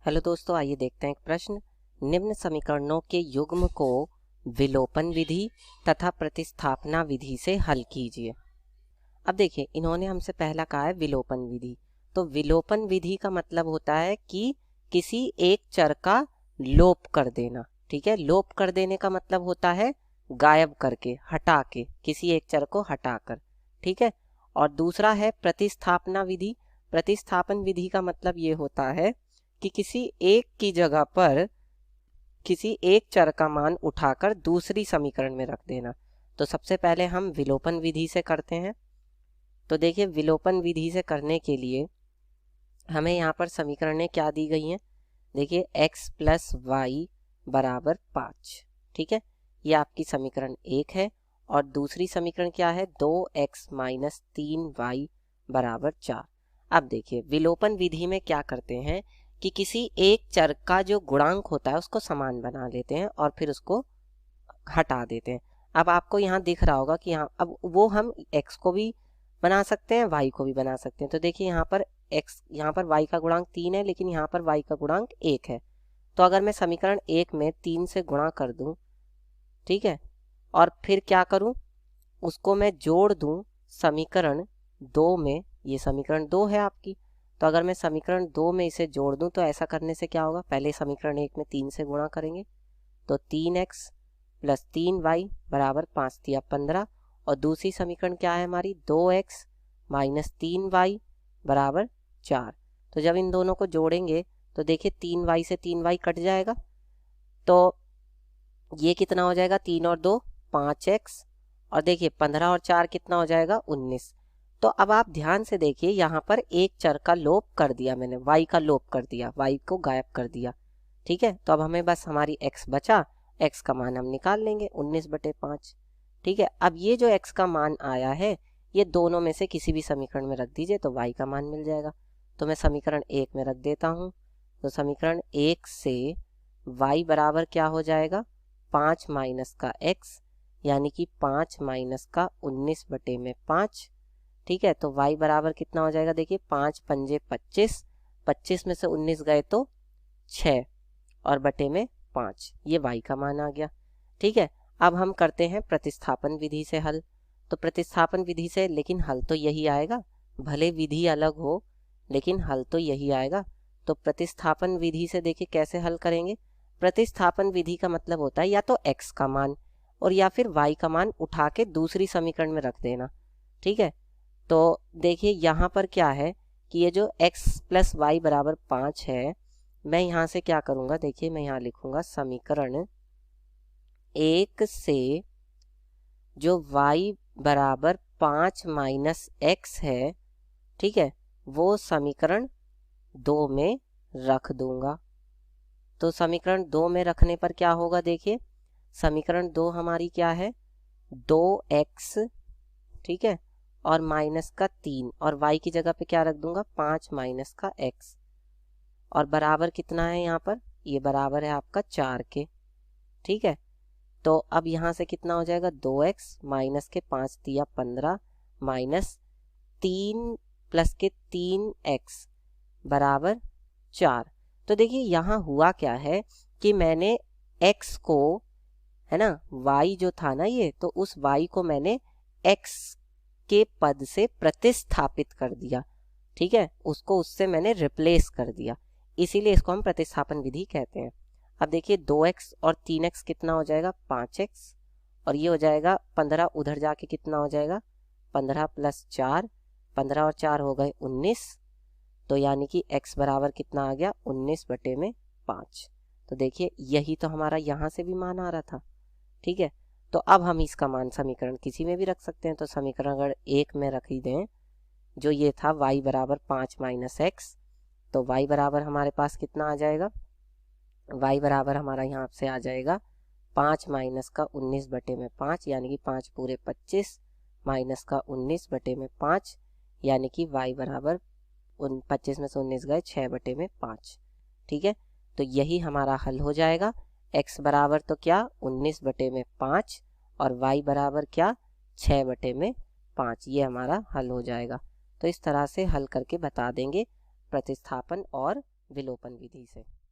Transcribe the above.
Hello दोस्तों, आइए देखते हैं एक प्रश्न। निम्न समीकरणों के युग्म को विलोपन विधि तथा प्रतिस्थापना विधि से हल कीजिए। अब देखिए, इन्होंने हमसे पहला कहा है विलोपन विधि। तो विलोपन विधि का मतलब होता है कि किसी एक चर का लोप कर देना। ठीक है, लोप कर देने का मतलब होता है गायब करके, हटा के, किसी एक चर को हटाकर। ठीक है, और दूसरा है प्रतिस्थापना विधि। प्रतिस्थापन विधि का मतलब ये होता है कि किसी एक की जगह पर किसी एक चर का मान उठाकर दूसरी समीकरण में रख देना। तो सबसे पहले हम विलोपन विधि से करते हैं। तो देखिए, विलोपन विधि से करने के लिए हमें यहाँ पर समीकरणें क्या दी गई हैं। देखिए, x प्लस वाई बराबर 5। ठीक है, ये आपकी समीकरण 1 है। और दूसरी समीकरण क्या है, 2x माइनस 3y बराबर 4। अब देखिए, विलोपन विधि में क्या करते हैं कि किसी एक चर का जो गुणांक होता है उसको समान बना लेते हैं और फिर उसको हटा देते हैं। अब आपको यहाँ दिख रहा होगा कि यहाँ अब वो हम x को भी बना सकते हैं, y को भी बना सकते हैं। तो देखिए, यहाँ पर y का गुणांक 3 है, लेकिन यहाँ पर y का गुणांक 1 है। तो अगर मैं समीकरण 1 में 3 से गुणा कर दूं, ठीक है, और फिर क्या करूं, उसको मैं जोड़ दूं समीकरण 2 में। ये समीकरण 2 है आपकी। तो अगर मैं समीकरण 2 में इसे जोड़ दूं तो ऐसा करने से क्या होगा, पहले समीकरण 1 में 3 से गुणा करेंगे तो 3x प्लस 3y बराबर 5 दिया 15। और दूसरी समीकरण क्या है हमारी, 2x माइनस 3y बराबर 4। तो जब इन दोनों को जोड़ेंगे तो देखिए 3y से 3y कट जाएगा। तो ये कितना हो जाएगा, 3 और 2 5x, और देखिए 15 और 4 कितना हो जाएगा, 19। तो अब आप ध्यान से देखिए, यहाँ पर एक चर का लोप कर दिया मैंने, y का लोप कर दिया, y को गायब कर दिया। ठीक है, तो अब हमें बस हमारी x बचा, x का मान हम निकाल लेंगे 19/5। ठीक है, अब ये जो x का मान आया है ये दोनों में से किसी भी समीकरण में रख दीजिए तो y का मान मिल जाएगा। तो मैं समीकरण 1 में रख देता हूँ। तो समीकरण 1 से y बराबर क्या हो जाएगा, 5 माइनस का x, यानी कि 5 माइनस का 19/5। ठीक है, तो y बराबर कितना हो जाएगा, देखिए 5 पंजे 25, 25 में से 19 गए तो 6 और बटे में 5, ये y का मान आ गया। ठीक है, अब हम करते हैं प्रतिस्थापन विधि से हल। तो प्रतिस्थापन विधि से, लेकिन हल तो यही आएगा, भले विधि अलग हो लेकिन हल तो यही आएगा। तो प्रतिस्थापन विधि से देखिए कैसे हल करेंगे। प्रतिस्थापन विधि का मतलब होता है या तो x का मान और या फिर y का मान उठा के दूसरी समीकरण में रख देना। ठीक है, तो देखिए यहाँ पर क्या है कि ये जो x प्लस वाई बराबर 5 है, मैं यहाँ से क्या करूँगा, देखिए मैं यहाँ लिखूँगा समीकरण 1 से जो y बराबर 5 माइनस x है, ठीक है, वो समीकरण 2 में रख दूंगा। तो समीकरण 2 में रखने पर क्या होगा, देखिए समीकरण 2 हमारी क्या है, 2x, ठीक है, और माइनस का 3, और y की जगह पे क्या रख दूंगा, 5 माइनस का x, और बराबर कितना है यहाँ पर, ये बराबर है आपका 4 के। ठीक है, तो अब यहाँ से कितना हो जाएगा, 2x माइनस के 5 दिया 15 माइनस 3 प्लस के 3x बराबर 4। तो देखिए यहाँ हुआ क्या है कि मैंने x को, है ना, y जो था ना ये, तो उस y को मैंने x के पद से प्रतिस्थापित कर दिया। ठीक है, उसको उससे मैंने रिप्लेस कर दिया, इसीलिए इसको हम प्रतिस्थापन विधि कहते हैं। अब देखिए 2x और 3x कितना हो जाएगा, 5x, और ये हो जाएगा 15, उधर जाके कितना हो जाएगा, 15 प्लस 4, 15 और 4 हो गए 19। तो यानी कि x बराबर कितना आ गया, 19/5। तो देखिए यही तो हमारा यहाँ से भी मान आ रहा था। ठीक है, तो अब हम इसका मान समीकरण किसी में भी रख सकते हैं। तो समीकरण अगर 1 में रख ही दें, जो ये था y बराबर 5 माइनस x, तो y बराबर हमारे पास कितना आ जाएगा, y बराबर हमारा यहाँ से आ जाएगा 5 माइनस का 19/5, यानी कि 5 पूरे 25 माइनस का 19/5, यानी कि y बराबर 25 में से 19 गए 6/5। ठीक है, तो यही हमारा हल हो जाएगा। x बराबर तो क्या, 19/5, और y बराबर क्या, 6/5। ये हमारा हल हो जाएगा। तो इस तरह से हल करके बता देंगे प्रतिस्थापन और विलोपन विधि से।